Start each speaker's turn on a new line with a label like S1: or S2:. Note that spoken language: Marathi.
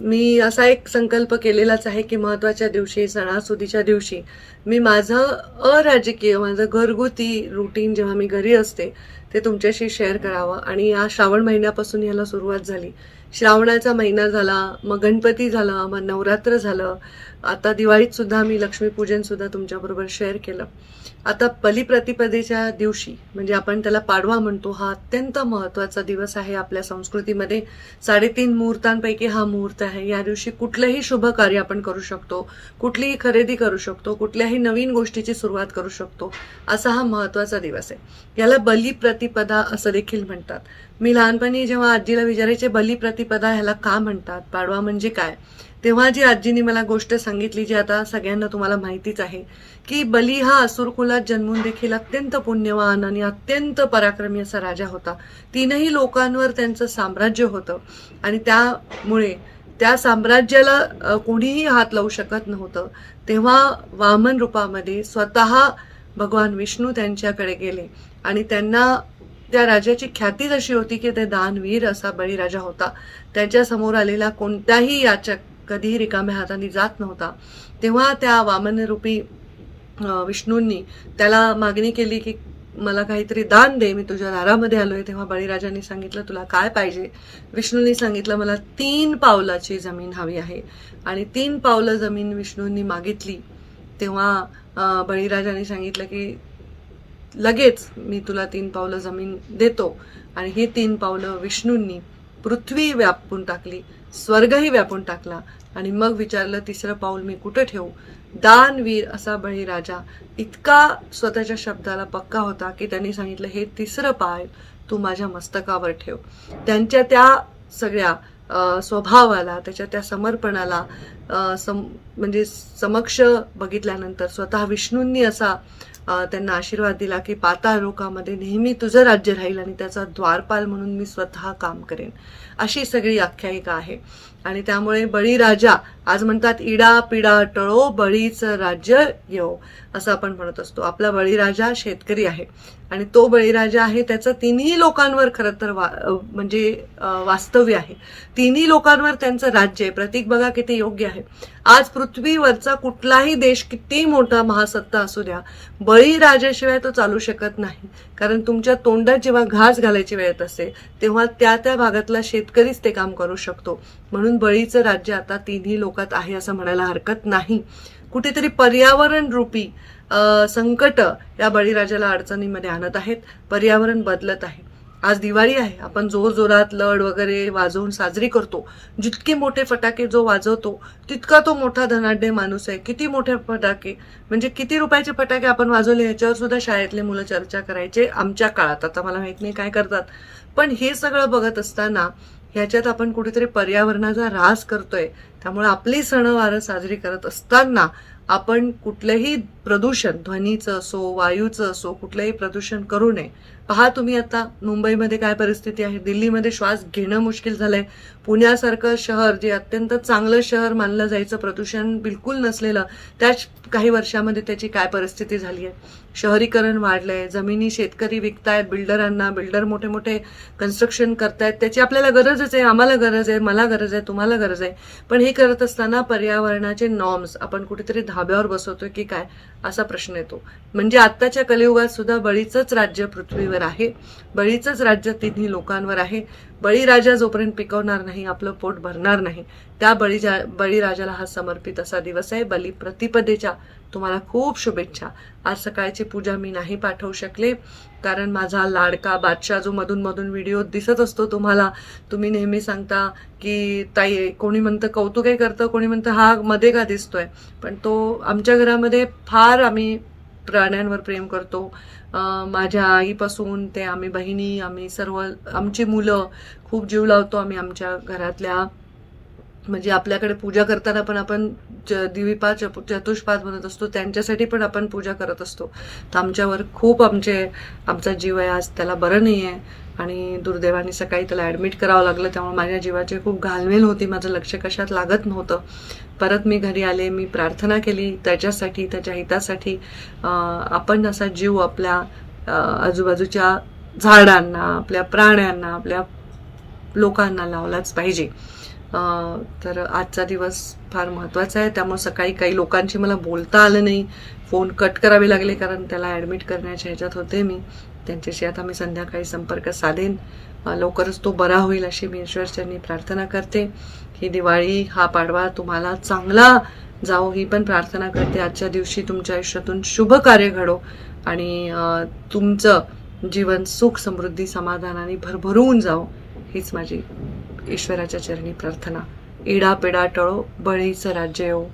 S1: मी असा एक संकल्प केलेलाच आहे की महत्त्वाच्या दिवशी, सणासुदीच्या दिवशी मी माझं अराजकीय, माझं घरगुती रुटीन जेव्हा मी घरी असते ते तुमच्याशी शेअर करावं. आणि या श्रावण महिन्यापासून याला सुरुवात झाली. श्रावणाचा महिना झाला, मग गणपती झाला, मग नवरात्र झालं, आता दिवाळीत सुद्धा मी लक्ष्मीपूजन सुद्धा तुमच्याबरोबर शेअर केलं. आता बलिप्रतिपदेच्या दिवशी, म्हणजे आपण त्याला पाडवा म्हणतो, हा अत्यंत महत्त्वाचा दिवस आहे आपल्या संस्कृतीमध्ये. 3.5 मुहूर्तांपैकी हा मुहूर्त आहे. या दिवशी कुठलंही शुभ कार्य आपण करू शकतो, कुठलीही खरेदी करू शकतो, कुठल्याही नवीन गोष्टीची सुरुवात करू शकतो. असा हा महत्त्वाचा दिवस आहे. याला बलिप्रतिपदा असं देखील म्हणतात. मी लहानपणी जेव्हा आजीला विचारायचे बलिप्रतिपदा ह्याला का म्हणतात, पाडवा म्हणजे काय, तेव्हा जी आजीने मला गोष्ट सांगितली, जी आता सगळ्यांना तुम्हाला माहितीच आहे, की बली हा असुर कुलात जन्मून देखील अत्यंत पुण्यवान आणि अत्यंत पराक्रमी असा राजा होता. 3ही लोकांवर त्यांचं साम्राज्य होतं आणि त्यामुळे त्या साम्राज्याला कोणीही हात लावू शकत नव्हतं. तेव्हा वामन रूपामध्ये स्वतः भगवान विष्णू त्यांच्याकडे गेले आणि त्यांना त्या राजाची ख्यातीच अशी होती की ते दानवीर असा बळीराजा होता. त्याच्या समोर आलेला कोणताही याचक कधीही रिकाम्या हाताने जात नव्हता. तेव्हा त्या वामनरूपी विष्णूंनी त्याला मागणी केली की मला काहीतरी दान दे, मी तुझ्या दारामध्ये आलोय. तेव्हा बळीराजांनी सांगितलं तुला काय पाहिजे. विष्णूंनी सांगितलं मला 3 पावलाची जमीन हवी आहे. आणि 3 पावलं जमीन विष्णूंनी मागितली. तेव्हा बळीराजांनी सांगितलं की लगेच मी तुला 3 पावलं जमीन देतो. आणि ही 3 पावलं विष्णूंनी पृथ्वी व्यापून टाकली, स्वर्गही व्यापून टाकला. आणि मग विचारलं 3रं पाऊल मी कुठं ठेवू. दानवीर असा बळीराजा इतका स्वतःच्या शब्दाला पक्का होता की त्यांनी सांगितलं हे 3रं पाय तू माझ्या मस्तकावर ठेव. त्यांच्या त्या सगळ्या स्वभावाला, त्याच्या त्या समर्पणाला म्हणजे समक्ष बघितल्यानंतर स्वतः विष्णूंनी असा त्यांना आशीर्वाद दिला की पाताळ लोकामध्ये नेहमी तुझं राज्य राहील आणि त्याचा द्वारपाल म्हणून मी स्वतः काम करेन. अशी सगळी आख्यायिका आहे. आणि त्यामुळे बळीराजा, आज म्हणतात इडा पिडा टळो बळीचं राज्य येऊ, असं आपण म्हणत असतो. आपला बळीराजा शेतकरी आहे आणि तो बळीराजा आहे, त्याचं 3ही लोकांवर खरं तर म्हणजे वास्तव्य आहे. 3ही लोकांवर त्यांचं राज्य आहे. प्रतीक बघा किती योग्य आहे. आज पृथ्वीवरचा कुठलाही देश किती मोठा महासत्ता असू द्या, बळीराजाशिवाय तो चालू शकत नाही. कारण तुमच्या तोंडात जेव्हा घास घालायची वेळ असते तेव्हा त्या भागातला शेतकरीच ते काम करू शकतो. म्हणून बळीचं राज्य आता 3ही लोकात आहे असं म्हणायला हरकत नाही. कुठेतरी पर्यावरण रूपी संकट या बळीराजाला अडचणीमध्ये आणत आहेत. पर्यावरण बदलत आहे. आज दिवाळी आहे, आपण जोरजोरात लड वगैरे वाजवून साजरी करतो. जितके मोठे फटाके जो वाजवतो तितका तो मोठा धनाढ्य माणूस आहे. किती मोठे फटाके, म्हणजे किती रुपयाचे फटाके आपण वाजवले ह्याच्यावर सुद्धा शाळेतले मुलं चर्चा करायचे आमच्या काळात. आता मला माहित नाही काय करतात. पण हे सगळं बघत असताना ह्याच्यात आपण कुठेतरी पर्यावरणाचा ऱ्हास करतोय. त्यामुळे आपली सणवार साजरी करत असताना आपण कुठलंही प्रदूषण, ध्वनीचं असो, वायूचं असो, कुठलंही प्रदूषण करू नये. पहा तुम्ही आता मुंबईमध्ये काय परिस्थिती आहे. दिल्लीमध्ये श्वास घेणं मुश्किल झालंय. पुण्यासारखं शहर जे अत्यंत चांगलं शहर मानलं जायचं, प्रदूषण बिलकुल नसलेलं, त्याच काही वर्षामध्ये त्याची काय परिस्थिती झाली आहे. शहरीकरण वाढलंय, जमिनी शेतकरी विकतायत बिल्डरांना, बिल्डर मोठे मोठे कन्स्ट्रक्शन करतायत. त्याची आपल्याला गरजच आहे, आम्हाला गरज आहे, मला गरज आहे, तुम्हाला गरज आहे. पण हे करत असताना पर्यावरणाचे नॉर्म्स आपण कुठेतरी धाब्यावर बसवतोय की काय, असा प्रश्न येतो. म्हणजे आत्ताच्या कलियुगात सुद्धा बळीचंच राज्य पृथ्वीवर आहे. बळीचंच राज्य 3ही लोकांवर आहे. बळीराजा जोपर्यंत पिकवणार नाही आपलं पोट भरणार नाही. त्या बळीराजाला हा समर्पित असा दिवस आहे. बलिप्रतिपदेच्या तुम्हाला खूप शुभेच्छा. आज सकाळची पूजा मी नाही पाठवू शकले कारण माझा लाडका बादशाह जो मधून मधून व्हिडिओ दिसत असतो तुम्हाला, तुम्ही नेहमी सांगता की ताई, कोणी म्हणतं कौतुकही करतं, कोणी म्हणतं हा मध्ये का दिसतोय. पण तो आमच्या घरामध्ये फार आम्ही प्राण्यांवर प्रेम करतो. माझ्या आईपासून ते आम्ही बहिणी, आम्ही सर्व, आमची मुलं खूप जीव लावतो आम्ही आमच्या घरातल्या. म्हणजे आपल्याकडे पूजा करताना पण आपण द्विपाद चतुष्पाद म्हणत असतो, त्यांच्यासाठी पण आपण पूजा करत असतो. तर आमच्यावर खूप आमचा जीव आहे. आज त्याला बरं नाही आहे आणि दुर्दैवाने सकाळी त्याला ॲडमिट करावं लागलं. त्यामुळे माझ्या जीवाची खूप घालमेल होती, माझं लक्ष कशात लागत नव्हतं. परत मी घरी आले, मी प्रार्थना केली त्याच्यासाठी, त्याच्या हितासाठी. आपण असा जीव आपल्या आजूबाजूच्या झाडांना, आपल्या प्राण्यांना, आपल्या लोकांना लावलाच पाहिजे. तर आजचा दिवस फार महत्त्वाचा आहे, त्यामुळे सकाळी काही लोकांशी मला बोलता आलं नाही, फोन कट करावे लागले कारण त्याला ॲडमिट करण्याच्या ह्याच्यात होते मी. त्यांच्याशी आता मी संध्याकाळी संपर्क साधेन. लवकरच तो बरा होईल अशी मी ईश्वरचरणी प्रार्थना करते. ही दिवाळी, हा पाडवा तुम्हाला चांगला जाओ ही पण प्रार्थना करते. आजच्या दिवशी तुमच्या आयुष्यातून शुभ कार्य घडो आणि तुमचं जीवन सुख समृद्धी समाधानाने भरभरून जाओ हीच माझी ईश्वराच्या चरणी प्रार्थना. इडा पिडा टळो, बळीचं राज्य येवो.